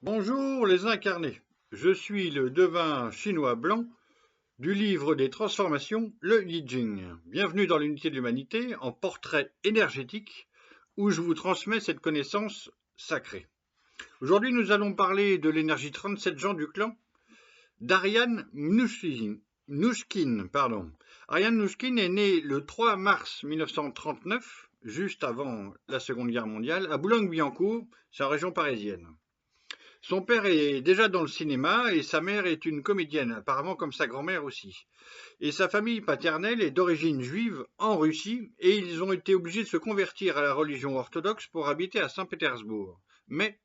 Bonjour les incarnés, je suis le devin chinois blanc du livre des transformations, le Yi Jing. Bienvenue dans l'unité de l'humanité en portrait énergétique où je vous transmets cette connaissance sacrée. Aujourd'hui nous allons parler de l'énergie 37 Jean du clan d'Ariane Mnouchkine. Ariane Mnouchkine est née le 3 mars 1939, juste avant la Seconde Guerre mondiale, à Boulogne-Billancourt, c'est en région parisienne. Son père est déjà dans le cinéma et sa mère est une comédienne, apparemment comme sa grand-mère aussi. Et sa famille paternelle est d'origine juive en Russie et ils ont été obligés de se convertir à la religion orthodoxe pour habiter à Saint-Pétersbourg. Mais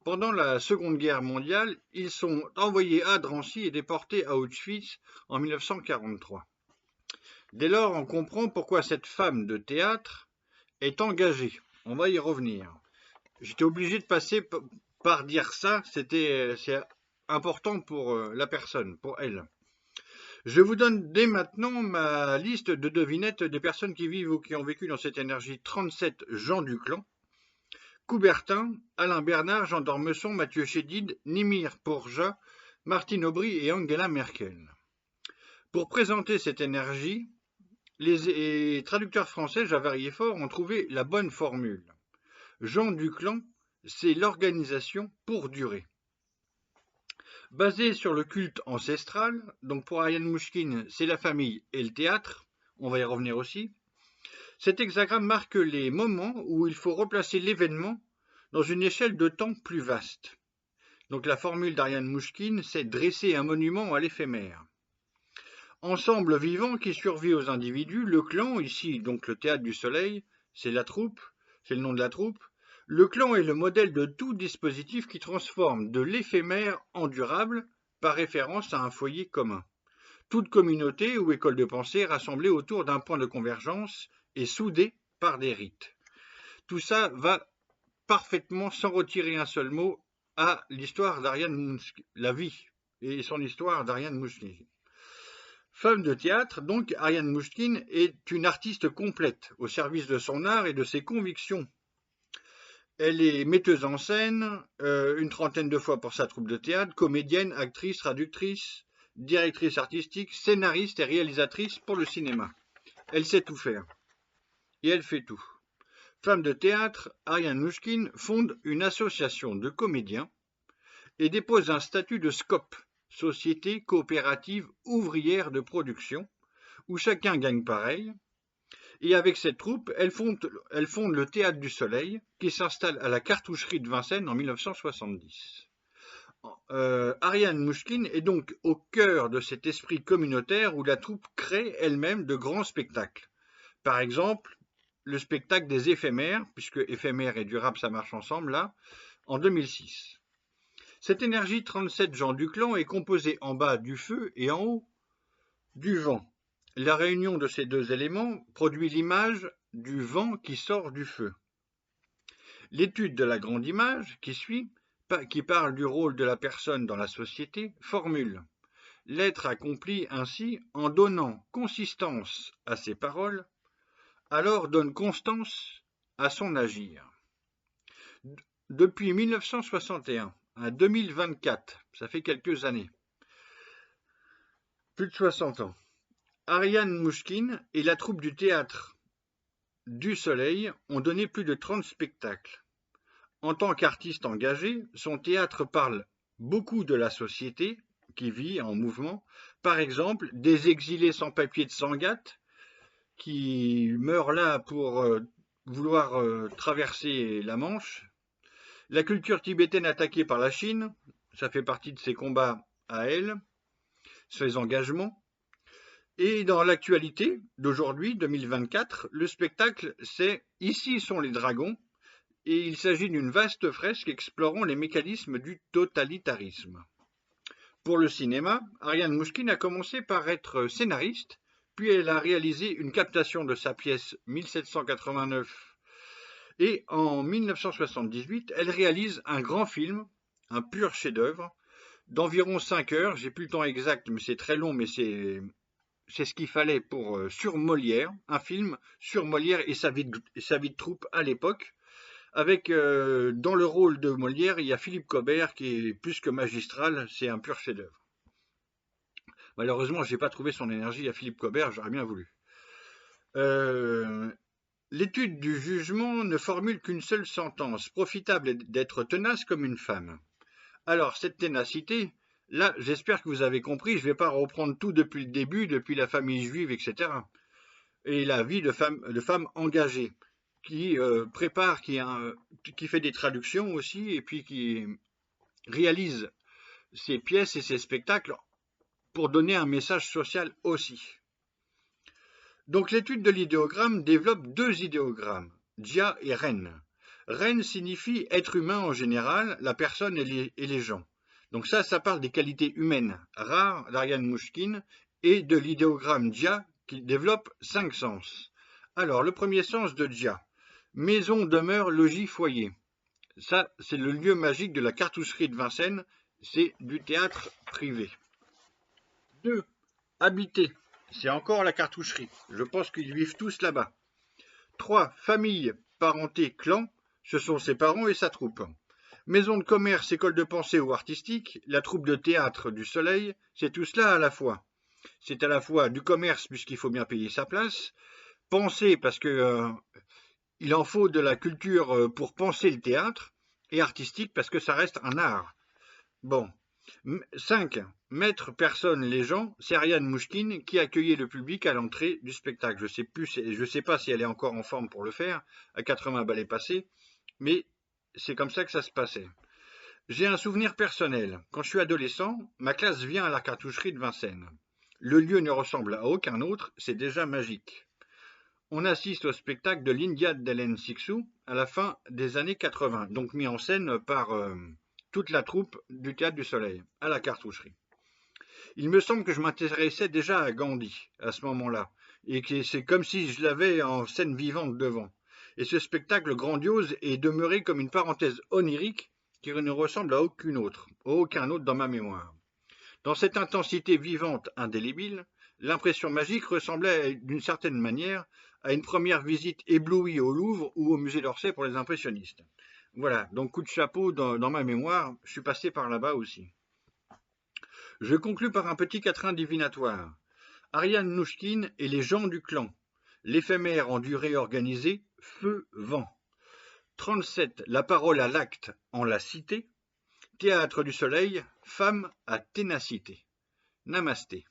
pendant la Seconde Guerre mondiale, ils sont envoyés à Drancy et déportés à Auschwitz en 1943. Dès lors, on comprend pourquoi cette femme de théâtre est engagée. On va y revenir. J'étais obligé de passer par dire ça, c'est important pour la personne, pour elle. Je vous donne dès maintenant ma liste de devinettes des personnes qui vivent ou qui ont vécu dans cette énergie 37 Jean du clan. Coubertin, Alain Bernard, Jean d'Ormesson, Mathieu Chédid, Nimir Pourja, Martine Aubry et Angela Merkel. Pour présenter cette énergie, les traducteurs français Javert et Fort ont trouvé la bonne formule. Jean du clan, c'est l'organisation pour durer. Basé sur le culte ancestral, donc pour Ariane Mnouchkine, c'est la famille et le théâtre, on va y revenir aussi. Cet hexagramme marque les moments où il faut replacer l'événement dans une échelle de temps plus vaste. Donc la formule d'Ariane Mnouchkine, c'est dresser un monument à l'éphémère. Ensemble vivant qui survit aux individus, le clan, ici donc le théâtre du soleil, c'est la troupe, c'est le nom de la troupe. Le clan est le modèle de tout dispositif qui transforme de l'éphémère en durable par référence à un foyer commun. Toute communauté ou école de pensée rassemblée autour d'un point de convergence et soudée par des rites. Tout ça va parfaitement, sans retirer un seul mot, à l'histoire d'Ariane Mnouchkine, la vie et son histoire d'Ariane Mnouchkine. Femme de théâtre, donc, Ariane Mnouchkine est une artiste complète, au service de son art et de ses convictions. Elle est metteuse en scène, une trentaine de fois pour sa troupe de théâtre, comédienne, actrice, traductrice, directrice artistique, scénariste et réalisatrice pour le cinéma. Elle sait tout faire. Et elle fait tout. Femme de théâtre, Ariane Mnouchkine fonde une association de comédiens et dépose un statut de SCOP, Société coopérative ouvrière de production, où chacun gagne pareil. Et avec cette troupe, elle fonde le Théâtre du Soleil, qui s'installe à la Cartoucherie de Vincennes en 1970. Ariane Mnouchkine est donc au cœur de cet esprit communautaire où la troupe crée elle-même de grands spectacles. Par exemple, le spectacle des éphémères, puisque éphémère et durable ça marche ensemble là, en 2006. Cette énergie 37 Jean du clan est composée en bas du feu et en haut du vent. La réunion de ces deux éléments produit l'image du vent qui sort du feu. L'étude de la grande image qui suit, qui parle du rôle de la personne dans la société, formule l'être accompli ainsi en donnant consistance à ses paroles, alors donne constance à son agir. Depuis 1961 à 2024, ça fait quelques années, plus de 60 ans, Ariane Mnouchkine et la troupe du théâtre du Soleil ont donné plus de 30 spectacles. En tant qu'artiste engagé, son théâtre parle beaucoup de la société qui vit en mouvement. Par exemple, des exilés sans papier de Sangatte qui meurent là pour vouloir traverser la Manche. La culture tibétaine attaquée par la Chine, ça fait partie de ses combats à elle, ses engagements. Et dans l'actualité d'aujourd'hui, 2024, le spectacle, c'est Ici sont les dragons, et il s'agit d'une vaste fresque explorant les mécanismes du totalitarisme. Pour le cinéma, Ariane Mnouchkine a commencé par être scénariste, puis elle a réalisé une captation de sa pièce 1789, et en 1978, elle réalise un grand film, un pur chef-d'œuvre, d'environ 5 heures, j'ai plus le temps exact, mais c'est très long, mais c'est ce qu'il fallait pour sur Molière, un film sur Molière et sa vie de troupe à l'époque, avec dans le rôle de Molière, il y a Philippe Cobert qui est plus que magistral, c'est un pur chef-d'œuvre. Malheureusement, je n'ai pas trouvé son énergie à Philippe Cobert, j'aurais bien voulu. L'étude du jugement ne formule qu'une seule sentence, profitable d'être tenace comme une femme. Alors, cette ténacité, là, j'espère que vous avez compris, je ne vais pas reprendre tout depuis le début, depuis la famille juive, etc. Et la vie de femme engagée, qui prépare, qui fait des traductions aussi, et puis qui réalise ses pièces et ses spectacles pour donner un message social aussi. Donc l'étude de l'idéogramme développe deux idéogrammes, Dia et Ren. Ren signifie être humain en général, la personne et les gens. Donc ça parle des qualités humaines rares d'Ariane Mouchkine et de l'idéogramme Dia qui développe 5 sens. Alors le premier sens de Dia, maison, demeure, logis, foyer. Ça c'est le lieu magique de la cartoucherie de Vincennes, c'est du théâtre privé. 2. Habiter. C'est encore la cartoucherie. Je pense qu'ils vivent tous là-bas. 3. Famille, parenté, clan. Ce sont ses parents et sa troupe. Maison de commerce, école de pensée ou artistique. La troupe de théâtre du Soleil. C'est tout cela à la fois. C'est à la fois du commerce puisqu'il faut bien payer sa place. Penser parce que il en faut de la culture pour penser le théâtre. Et artistique parce que ça reste un art. Bon. 5. Maître, personne, les gens, c'est Ariane Mouchkine qui accueillait le public à l'entrée du spectacle. Je sais pas si elle est encore en forme pour le faire, à 80 ballets passés, mais c'est comme ça que ça se passait. J'ai un souvenir personnel. Quand je suis adolescent, ma classe vient à la cartoucherie de Vincennes. Le lieu ne ressemble à aucun autre, c'est déjà magique. On assiste au spectacle de l'Indiade d'Hélène Sixou à la fin des années 80, donc mis en scène par toute la troupe du Théâtre du Soleil, à la cartoucherie. Il me semble que je m'intéressais déjà à Gandhi à ce moment-là, et que c'est comme si je l'avais en scène vivante devant. Et ce spectacle grandiose est demeuré comme une parenthèse onirique qui ne ressemble à aucun autre dans ma mémoire. Dans cette intensité vivante indélébile, l'impression magique ressemblait d'une certaine manière à une première visite éblouie au Louvre ou au musée d'Orsay pour les impressionnistes. Voilà, donc coup de chapeau dans ma mémoire, je suis passé par là-bas aussi. Je conclus par un petit quatrain divinatoire. Ariane Mouchkine et les gens du clan. L'éphémère en durée organisée, feu, vent. 37. La parole à l'acte en la cité. Théâtre du soleil, femme à ténacité. Namasté.